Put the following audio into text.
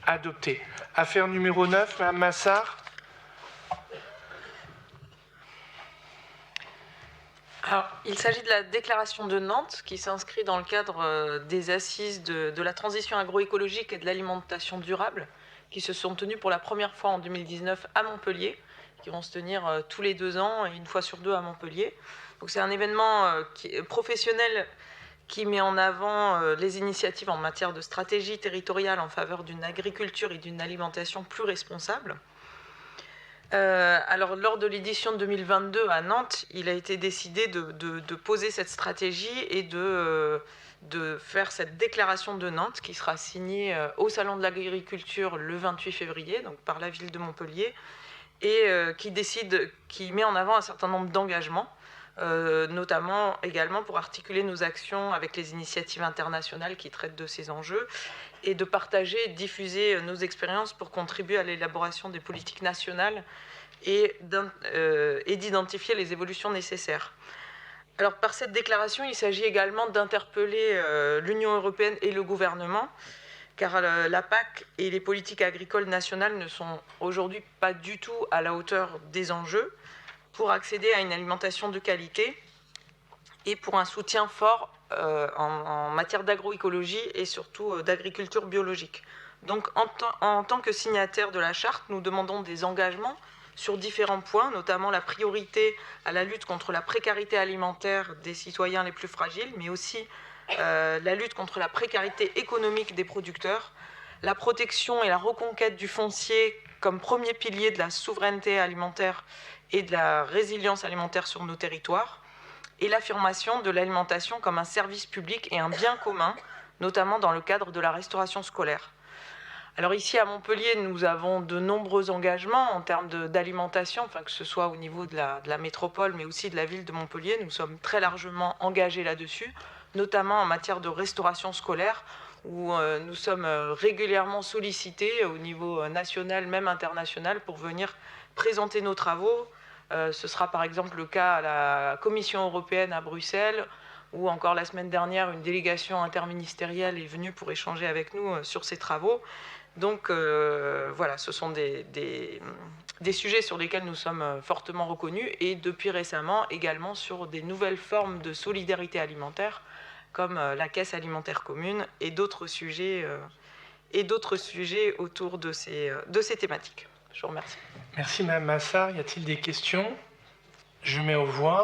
Adopté. Affaire numéro 9, Mme Massard. Alors, il s'agit de la déclaration de Nantes qui s'inscrit dans le cadre des assises de la transition agroécologique et de l'alimentation durable qui se sont tenues pour la première fois en 2019 à Montpellier, qui vont se tenir tous les 2 ans et une fois sur 2 à Montpellier. Donc c'est un événement professionnel qui met en avant les initiatives en matière de stratégie territoriale en faveur d'une agriculture et d'une alimentation plus responsable. Alors, lors de l'édition de 2022 à Nantes, il a été décidé de poser cette stratégie et de faire cette déclaration de Nantes qui sera signée au Salon de l'Agriculture le 28 février, donc par la ville de Montpellier, et qui met en avant un certain nombre d'engagements, notamment également pour articuler nos actions avec les initiatives internationales qui traitent de ces enjeux, et de partager et de diffuser nos expériences pour contribuer à l'élaboration des politiques nationales et d'identifier les évolutions nécessaires. Alors, par cette déclaration, il s'agit également d'interpeller l'Union européenne et le gouvernement, car la PAC et les politiques agricoles nationales ne sont aujourd'hui pas du tout à la hauteur des enjeux pour accéder à une alimentation de qualité et pour un soutien fort en matière d'agroécologie et surtout d'agriculture biologique. Donc, en tant que signataire de la charte, nous demandons des engagements sur différents points, notamment la priorité à la lutte contre la précarité alimentaire des citoyens les plus fragiles, mais aussi la lutte contre la précarité économique des producteurs, la protection et la reconquête du foncier comme premier pilier de la souveraineté alimentaire et de la résilience alimentaire sur nos territoires, et l'affirmation de l'alimentation comme un service public et un bien commun, notamment dans le cadre de la restauration scolaire. Alors ici à Montpellier, nous avons de nombreux engagements en termes d'alimentation, enfin, que ce soit au niveau de la métropole, mais aussi de la ville de Montpellier. Nous sommes très largement engagés là-dessus, notamment en matière de restauration scolaire, où nous sommes régulièrement sollicités au niveau national, même international, pour venir présenter nos travaux. Ce sera par exemple le cas à la Commission européenne à Bruxelles, où encore la semaine dernière, une délégation interministérielle est venue pour échanger avec nous sur ces travaux. Donc voilà, ce sont des sujets sur lesquels nous sommes fortement reconnus, et depuis récemment également sur des nouvelles formes de solidarité alimentaire, comme la caisse alimentaire commune et d'autres sujets autour de ces thématiques. Je vous remercie. Merci Mme Massard. Y a-t-il des questions? Je mets aux voix.